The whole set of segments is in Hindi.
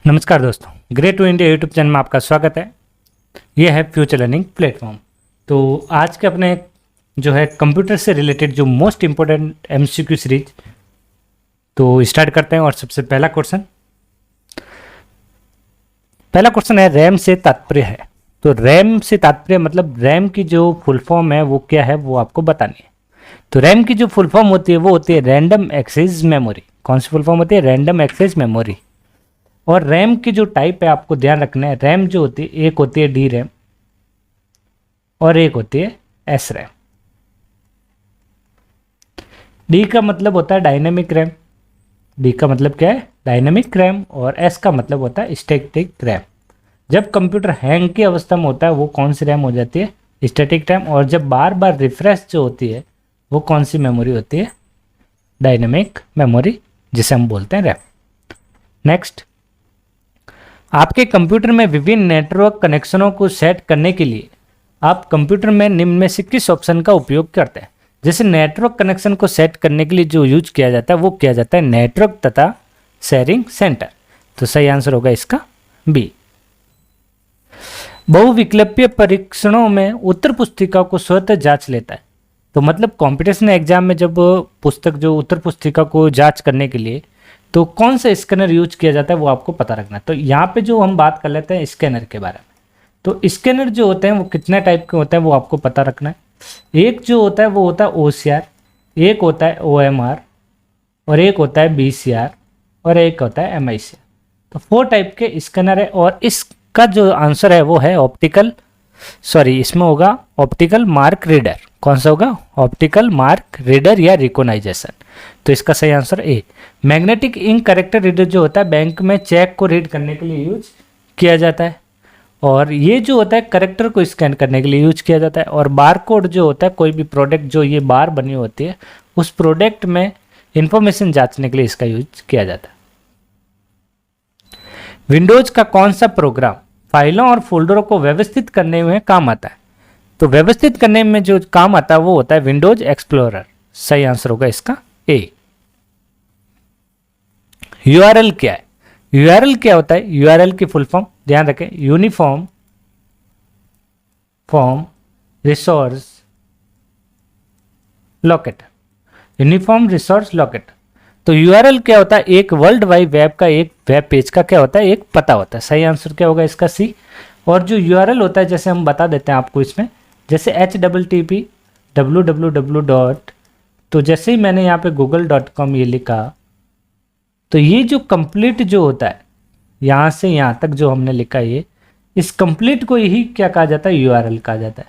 नमस्कार दोस्तों, great to India YouTube channel में आपका स्वागत है। यह है फ्यूचर लर्निंग प्लेटफॉर्म। तो आज के अपने जो है कंप्यूटर से रिलेटेड जो मोस्ट इम्पोर्टेंट एमसीक्यू सीरीज तो स्टार्ट करते हैं। और सबसे पहला क्वेश्चन है रैम से तात्पर्य है। तो रैम से तात्पर्य मतलब रैम की जो फुल फॉर्म है वो क्या है वो आपको बतानी है। तो रैम की जो फुल फॉर्म होती है वो होती है रैंडम एक्सेस मेमोरी। कौन सी फुल फॉर्म होती है? Random access memory. और रैम की जो टाइप है आपको ध्यान रखना है, रैम जो होती है एक होती है डी रैम और एक होती है एस रैम। डी का मतलब होता है डायनेमिक रैम, डी का मतलब क्या है? Dynamic RAM. और एस का मतलब होता है स्टैटिक रैम। जब कंप्यूटर हैंग की अवस्था में होता है वो कौन सी रैम हो जाती है? Static RAM. और जब बार बार रिफ्रेश जो होती है वो कौन सी मेमोरी होती है? डायनेमिक मेमोरी, जिसे हम बोलते हैं रैम। नेक्स्ट, आपके कंप्यूटर में विभिन्न नेटवर्क कनेक्शनों को सेट करने के लिए आप कंप्यूटर में निम्न में से किस ऑप्शन का उपयोग करते हैं? जैसे नेटवर्क कनेक्शन को सेट करने के लिए जो यूज किया जाता है वो किया जाता है नेटवर्क तथा शेयरिंग सेंटर। तो सही आंसर होगा इसका बी। बहुविकल्पीय परीक्षणों में उत्तर पुस्तिका को स्वतः जांच लेता है। तो मतलब कॉम्पिटिशन एग्जाम में जब पुस्तक जो उत्तर पुस्तिका को जांच करने के लिए तो कौन सा स्कैनर यूज किया जाता है वो आपको पता रखना है। तो यहाँ पे जो हम बात कर लेते हैं स्कैनर के बारे में, तो स्कैनर जो होते हैं वो कितने टाइप के होते हैं वो आपको पता रखना है। एक जो होता है वो होता है OCR, एक होता है OMR और एक होता है BCR और एक होता है MICR। तो 4 टाइप के स्कैनर है। और इसका जो आंसर है वो है इसमें होगा ऑप्टिकल मार्क रीडर। कौन सा होगा? ऑप्टिकल मार्क रीडर या रिकॉग्नाइजेशन। तो इसका सही answer A. Magnetic ink character reader जो होता है बैंक में चेक को रीड करने के लिए यूज किया जाता है। और ये जो होता है कैरेक्टर को स्कैन करने के लिए यूज किया जाता है। और बार कोड जो होता है कोई भी प्रोडक्ट जो ये बार बनी होती है उस प्रोडक्ट में इंफॉर्मेशन जांचने के लिए इसका यूज किया जाता है। विंडोज का कौन सा प्रोग्राम फाइलों और फोल्डरों को व्यवस्थित करने में काम आता है? तो व्यवस्थित करने में जो काम आता है वो होता है विंडोज एक्सप्लोरर। सही आंसर होगा इसका ए। URL क्या है? URL क्या होता है? URL की फुल फॉर्म ध्यान रखें, uniform form resource locator. Uniform resource locator. तो URL क्या होता है? एक वर्ल्ड वाइड वेब का एक वेब पेज का क्या होता है? एक पता होता है। सही आंसर क्या होगा इसका सी। और जो URL होता है जैसे हम बता देते हैं आपको इसमें, जैसे HTTP www. तो जैसे ही मैंने यहाँ पे google.com ये लिखा तो ये जो कंप्लीट जो होता है यहाँ से यहाँ तक जो हमने लिखा ये, इस कंप्लीट को यही क्या कहा जाता है? URL कहा जाता है।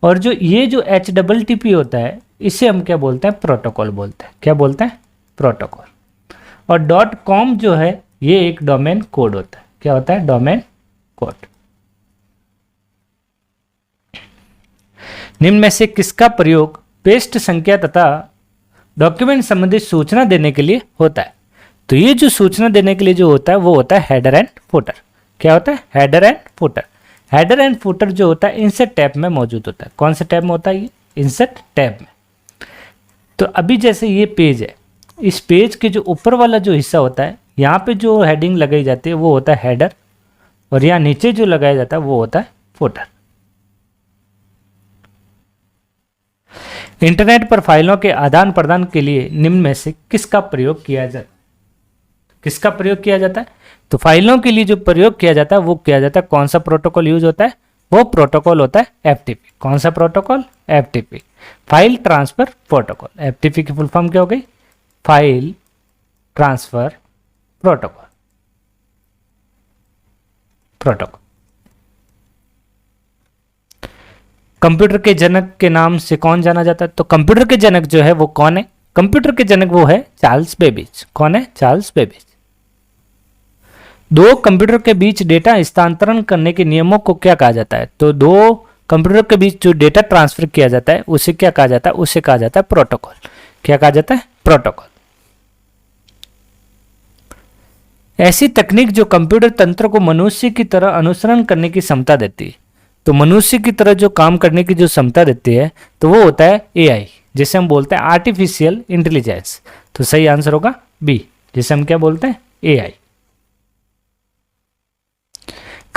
और जो ये जो HTTP होता है इसे हम क्या बोलते हैं? प्रोटोकॉल बोलते हैं। क्या बोलते हैं? प्रोटोकॉल। और .com जो है ये एक डोमेन कोड होता है। क्या होता है? Domain code. निम्न में से किसका प्रयोग पेस्ट संख्या तथा डॉक्यूमेंट संबंधित सूचना देने के लिए होता है? तो ये जो सूचना देने के लिए जो होता है वो होता है हेडर एंड फुटर। क्या होता है? Header and footer. Header and footer जो होता है इंसर्ट टैब में मौजूद होता है। कौन से टैब में होता है ये? इंसर्ट टैब में। तो अभी जैसे ये पेज है, इस पेज के जो ऊपर वाला जो हिस्सा होता है यहाँ पे जो हेडिंग लगाई जाती है वो होता है हेडर और यहाँ नीचे जो लगाया जाता है वो होता है फुटर। इंटरनेट पर फाइलों के आदान प्रदान के लिए निम्न में से किसका प्रयोग किया जाता है? किसका प्रयोग किया जाता है? तो फाइलों के लिए जो प्रयोग किया जाता है वो किया जाता है, कौन सा प्रोटोकॉल यूज होता है? वो प्रोटोकॉल होता है FTP। कौन सा protocol? FTP, file transfer protocol. FTP की फुल फॉर्म क्या हो गई? File transfer protocol. कंप्यूटर के जनक के नाम से कौन जाना जाता है? तो कंप्यूटर के जनक जो है वो कौन है? कंप्यूटर के जनक वो है चार्ल्स बेबेज। कौन है? Charles Babbage. दो कंप्यूटर के बीच डेटा हस्तांतरण करने के नियमों को क्या कहा जाता है? तो दो कंप्यूटर के बीच जो डेटा ट्रांसफर किया जाता है उसे क्या कहा जाता है? उसे कहा जाता है प्रोटोकॉल। क्या कहा जाता है? प्रोटोकॉल। ऐसी तकनीक जो कंप्यूटर तंत्र को मनुष्य की तरह अनुसरण करने की क्षमता देती है। तो मनुष्य की तरह जो काम करने की जो क्षमता देती है तो वो होता है AI, जिसे हम बोलते हैं आर्टिफिशियल इंटेलिजेंस। तो सही आंसर होगा बी, जिसे हम क्या बोलते हैं? AI।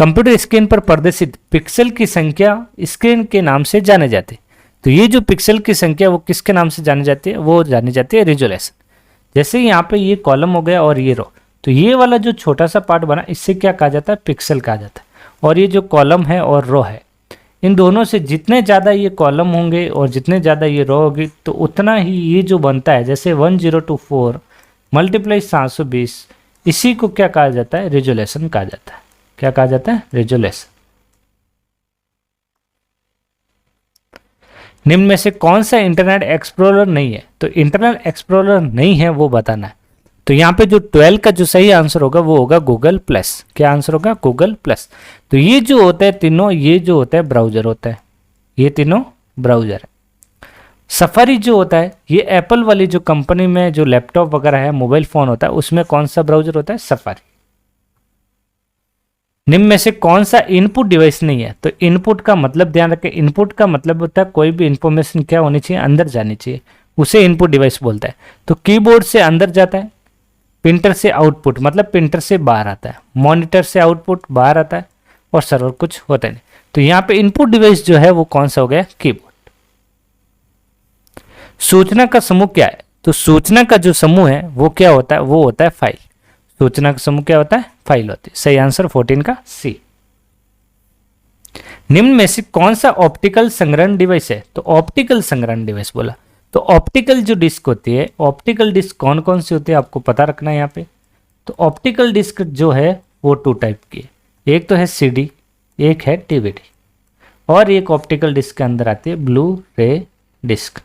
कंप्यूटर स्क्रीन पर प्रदर्शित पिक्सल की संख्या स्क्रीन के नाम से जाने जाते। तो ये जो पिक्सल की संख्या वो किसके नाम से जानी जाती है, वो जानी जाती है रिजोल्यूशन। जैसे यहाँ पे ये कॉलम हो गया और ये रो, तो ये वाला जो छोटा सा पार्ट बना इससे क्या कहा जाता है, पिक्सल कहा जाता है। और ये जो कॉलम है और रो है, इन दोनों से जितने ज़्यादा ये कॉलम होंगे और जितने ज़्यादा ये रो होगी तो उतना ही ये जो बनता है, जैसे 1024 मल्टीप्लाई 720, इसी को क्या कहा जाता है, रिजोल्यूशन कहा जाता है। क्या कहा जाता है, रिजोल्यूशन। निम्न में से कौन सा इंटरनेट एक्सप्लोरर नहीं है, तो इंटरनेट एक्सप्लोरर नहीं है वो बताना है। तो यहाँ पे जो 12 का जो सही आंसर होगा वो होगा गूगल प्लस। क्या आंसर होगा, गूगल प्लस। तो ये जो होता है तीनों, ये जो होता है ब्राउजर होता है, ये तीनों ब्राउजर है। सफारी जो होता है ये एप्पल वाली जो कंपनी में जो लैपटॉप वगैरह है, मोबाइल फोन होता है, उसमें कौन सा ब्राउजर होता है, सफारी। निम्न में से कौन सा इनपुट डिवाइस नहीं है, तो इनपुट का मतलब ध्यान रखें, इनपुट का मतलब होता है कोई भी इंफॉर्मेशन क्या होनी चाहिए, अंदर जानी चाहिए, उसे इनपुट डिवाइस बोलता है। तो कीबोर्ड से अंदर जाता है, प्रिंटर से आउटपुट मतलब प्रिंटर से बाहर आता है, मॉनिटर से आउटपुट बाहर आता है, और सर्वर कुछ होता नहीं। तो यहाँ पे इनपुट डिवाइस जो है वो कौन सा हो गया, कीबोर्ड। सूचना का समूह क्या है, तो सूचना का जो समूह है वो क्या होता है, वो होता है फाइल। सूचना का समूह क्या होता है, फाइल होती है। सही आंसर 14 का सी। निम्न में से कौन सा ऑप्टिकल संग्रहण डिवाइस है, तो ऑप्टिकल संग्रहण डिवाइस बोला, तो ऑप्टिकल जो डिस्क होती है, ऑप्टिकल डिस्क कौन कौन सी होती है आपको पता रखना है यहाँ पे। तो ऑप्टिकल डिस्क जो है वो 2 टाइप की है, एक तो है सीडी, एक है डीवीडी, और एक ऑप्टिकल डिस्क के अंदर आती है ब्लू रे डिस्क,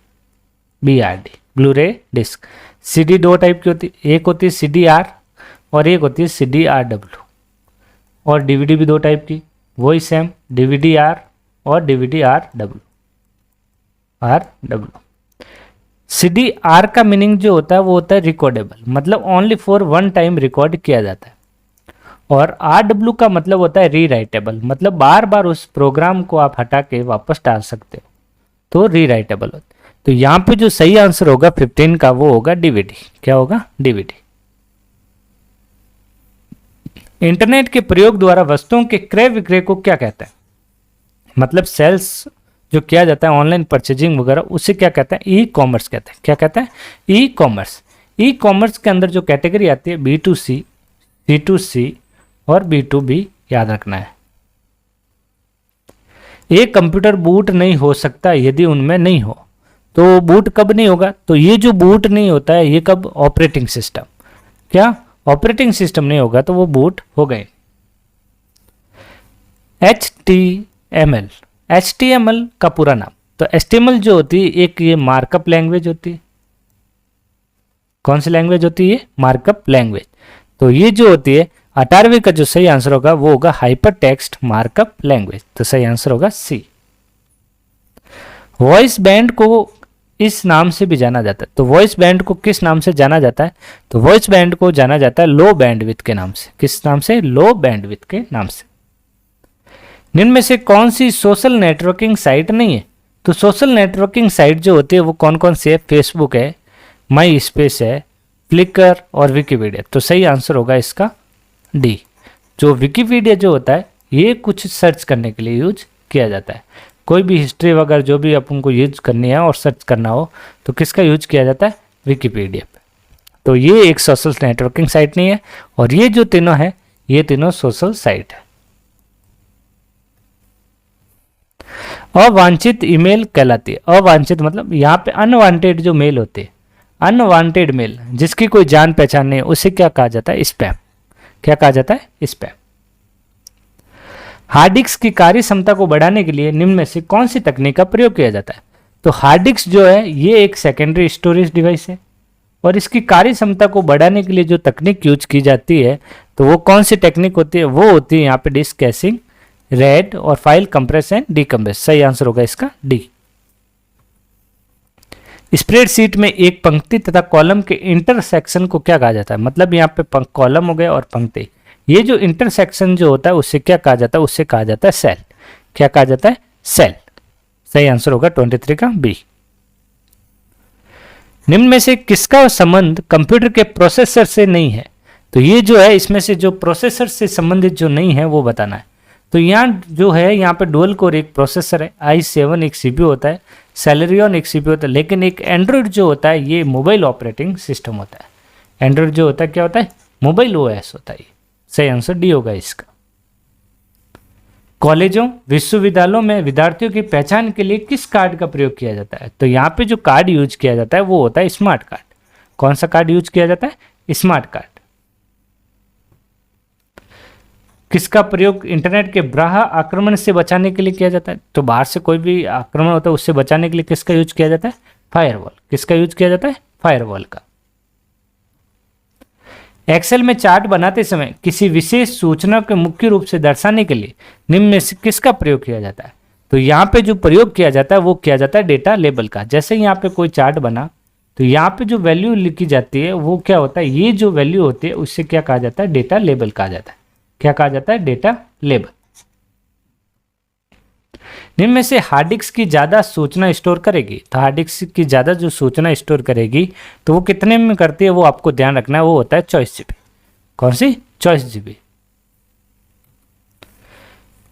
BRD, ब्लू रे डिस्क। सीडी 2 टाइप की होती है, एक होती है CDR और एक होती है CDRW, और डीवीडी भी 2 टाइप की, वही सेम DVD-R और DVD-RW। CDR का मीनिंग जो होता है वो होता है रिकॉर्डेबल, मतलब ओनली फॉर 1 टाइम रिकॉर्ड किया जाता है, और RW का मतलब होता है रीराइटेबल, मतलब बार बार उस प्रोग्राम को आप हटा के वापस डाल सकते हो, तो रीराइटेबल होता है। तो यहाँ पे जो सही आंसर होगा 15 का वो होगा DVD। क्या होगा, DVD। इंटरनेट के प्रयोग द्वारा वस्तुओं के क्रय विक्रय को क्या कहते हैं, मतलब सेल्स जो किया जाता है, ऑनलाइन परचेजिंग वगैरह, उसे क्या कहते हैं, ई कॉमर्स कहते हैं। क्या कहते हैं, ई कॉमर्स। ई कॉमर्स के अंदर जो कैटेगरी आती है B2C, C2C और B2B, याद रखना है। एक कंप्यूटर बूट नहीं हो सकता यदि उनमें नहीं हो, तो बूट कब नहीं होगा, तो ये जो बूट नहीं होता है ये कब, ऑपरेटिंग सिस्टम। क्या, ऑपरेटिंग सिस्टम नहीं होगा तो वो बूट हो गए। HTML का पूरा नाम, तो HTML जो होती है एक ये मार्कअप लैंग्वेज होती है। कौन सी लैंग्वेज होती है, मार्कअप लैंग्वेज। तो ये जो होती है 18वें का जो सही आंसर होगा वो होगा हाइपर टेक्स्ट मार्कअप लैंग्वेज। तो सही आंसर होगा सी। वॉइस बैंड को इस नाम से भी जाना जाता है, तो वॉइस बैंड को किस नाम से जाना जाता है, तो वॉइस बैंड को जाना जाता है लो बैंडविड्थ के नाम से। किस नाम से, लो बैंडविड्थ के नाम से। निम्न में से कौन सी सोशल नेटवर्किंग साइट नहीं है, तो सोशल नेटवर्किंग साइट जो होती है वो कौन कौन सी है, फेसबुक है, माई स्पेस है, फ्लिकर और विकीपीडिया। तो सही आंसर होगा इसका डी। जो विकीपीडिया जो होता है ये कुछ सर्च करने के लिए यूज किया जाता है, कोई भी हिस्ट्री वगैरह जो भी अपन को यूज करनी है और सर्च करना हो तो किसका यूज किया जाता है, विकीपीडिया पे। तो ये एक सोशल नेटवर्किंग साइट नहीं है, और ये जो तीनों है ये तीनों सोशल साइट है। अवांछित ईमेल कहलाती है। अवांछित मतलब यहाँ पे अनवांटेड जो मेल होते हैं, अनवांटेड मेल जिसकी कोई जान पहचान नहीं है, उसे क्या कहा जाता है, स्पैम। क्या कहा जाता है, स्पैम। हार्ड डिस्क की कार्य क्षमता को बढ़ाने के लिए निम्न में से कौन सी तकनीक का प्रयोग किया जाता है, तो हार्ड डिस्क जो है ये एक सेकेंडरी स्टोरेज डिवाइस है, और इसकी कार्य क्षमता को बढ़ाने के लिए जो तकनीक यूज की जाती है तो वो कौन सी टेक्निक होती है, वो होती है यहाँ पे डिस्क कैशिंग, रेड और फाइल कंप्रेस एंड डीकंप्रेस। सही आंसर होगा इसका डी। स्प्रेडशीट में एक पंक्ति तथा कॉलम के इंटरसेक्शन को क्या कहा जाता है, मतलब यहाँ पे कॉलम हो गया और पंक्ति, ये जो इंटरसेक्शन जो होता है उससे क्या कहा जाता है, उससे कहा जाता है सेल। क्या कहा जाता है, सेल। सही आंसर होगा 23 का बी। निम्न में से किसका संबंध कंप्यूटर के प्रोसेसर से नहीं है, तो ये जो है इसमें से जो प्रोसेसर से संबंधित जो नहीं है वो बताना है। तो यहाँ जो है यहाँ पे डुअल कोर एक प्रोसेसर है, i7 एक सीपीयू होता है, सेलेरियन एक सीपीयू होता है, लेकिन एक एंड्रॉयड जो होता है ये मोबाइल ऑपरेटिंग सिस्टम होता है। एंड्रॉयड जो होता है क्या होता है, मोबाइल ओएस होता है। सही आंसर डी होगा इसका। कॉलेजों विश्वविद्यालयों में विद्यार्थियों की पहचान के लिए किस कार्ड का प्रयोग किया जाता है? तो यहाँ पे जो कार्ड यूज किया जाता है वो होता है स्मार्ट कार्ड। कौन सा कार्ड यूज किया जाता है? Smart card. किसका प्रयोग इंटरनेट के बाह्य आक्रमण से बचाने के लिए किया जाता है? तो बाहर से कोई भी आक्रमण होता है उससे बचाने के लिए किसका यूज किया जाता है? फायरवॉल। किसका यूज किया जाता है? फायरवॉल का। एक्सेल में चार्ट बनाते समय किसी विशेष सूचना को मुख्य रूप से दर्शाने के लिए निम्न में से किसका प्रयोग किया जाता है? तो यहाँ पे जो प्रयोग किया जाता है वो किया जाता है डेटा लेबल का। जैसे यहाँ पे कोई चार्ट बना तो यहाँ पे जो वैल्यू लिखी जाती है वो क्या होता है, ये जो वैल्यू होती है उससे क्या कहा जाता है? डेटा लेबल कहा जाता है। क्या कहा जाता है? Data label. निम्न में से हार्ड डिस्क की ज्यादा सूचना स्टोर करेगी, तो हार्ड डिस्क की ज्यादा जो सूचना स्टोर करेगी तो वो कितने में करती है वो आपको ध्यान रखना है, वो होता है 24 GB। कौन सी? 24 GB।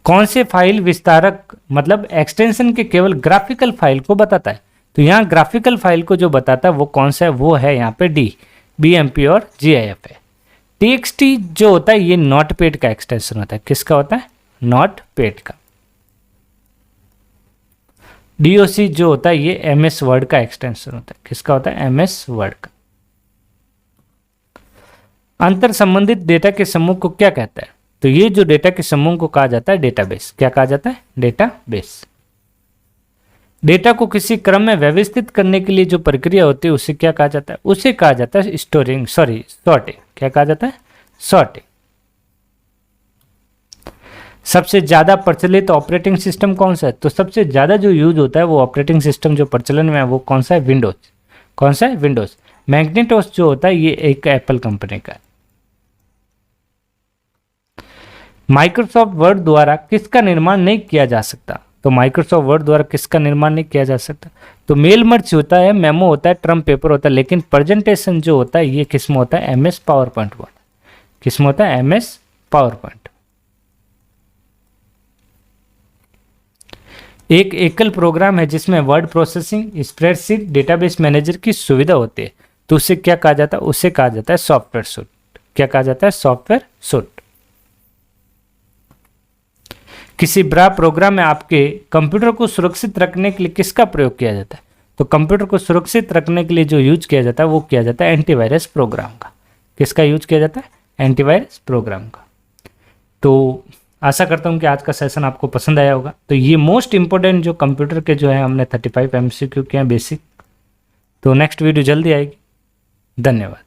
कौन से फाइल विस्तारक मतलब एक्सटेंशन के केवल ग्राफिकल फाइल को बताता है? तो यहाँ ग्राफिकल फाइल को जो बताता है वो कौन सा है? वो है यहाँ पे डी, BMP और GIF है। TXT जो होता है ये नोटपैड का एक्सटेंशन होता है। किसका होता है? नोटपैड का। DOC जो होता है ये MS वर्ड का एक्सटेंशन होता है। किसका होता है? MS वर्ड का। अंतर संबंधित डेटा के समूह को क्या कहता है? तो ये जो डेटा के समूह को कहा जाता है डेटाबेस। क्या कहा जाता है? डेटाबेस। डेटा को किसी क्रम में व्यवस्थित करने के लिए जो प्रक्रिया होती है उसे क्या कहा जाता है? उसे कहा जाता है सॉर्टिंग। क्या कहा जाता है? सॉर्टिंग। सबसे ज्यादा प्रचलित ऑपरेटिंग सिस्टम कौन सा है? तो सबसे ज्यादा जो यूज होता है वो ऑपरेटिंग सिस्टम जो प्रचलन में है वो कौन सा है? विंडोज। कौन सा है? विंडोज। मैग्नेटोस जो होता है ये एक एप्पल कंपनी का है। माइक्रोसॉफ्ट वर्ड द्वारा किसका निर्माण नहीं किया जा सकता? तो माइक्रोसॉफ्ट वर्ड द्वारा किसका निर्माण नहीं किया जा सकता? तो मेल मर्ज होता है, मेमो होता है, ट्रम्प पेपर होता है, लेकिन प्रेजेंटेशन जो होता है ये किसमें होता है? MS पावर पॉइंट होता है। किसमें होता है? MS power point. एक एकल प्रोग्राम है जिसमें word processing, spreadsheet, database manager की सुविधा होती है, तो उसे क्या कहा जाता है? उसे कहा जाता है सॉफ्टवेयर सूट। क्या कहा जाता है? Software suit. किसी बड़ा प्रोग्राम में आपके कंप्यूटर को सुरक्षित रखने के लिए किसका प्रयोग किया जाता है? तो कंप्यूटर को सुरक्षित रखने के लिए जो यूज किया जाता है वो किया जाता है एंटीवायरस प्रोग्राम का। किसका यूज किया जाता है? एंटीवायरस प्रोग्राम का। तो आशा करता हूं कि आज का सेशन आपको पसंद आया होगा। तो ये मोस्ट इंपॉर्टेंट जो कंप्यूटर के जो है हमने 35 MCQ किए हैं बेसिक। तो नेक्स्ट वीडियो जल्दी आएगी। धन्यवाद।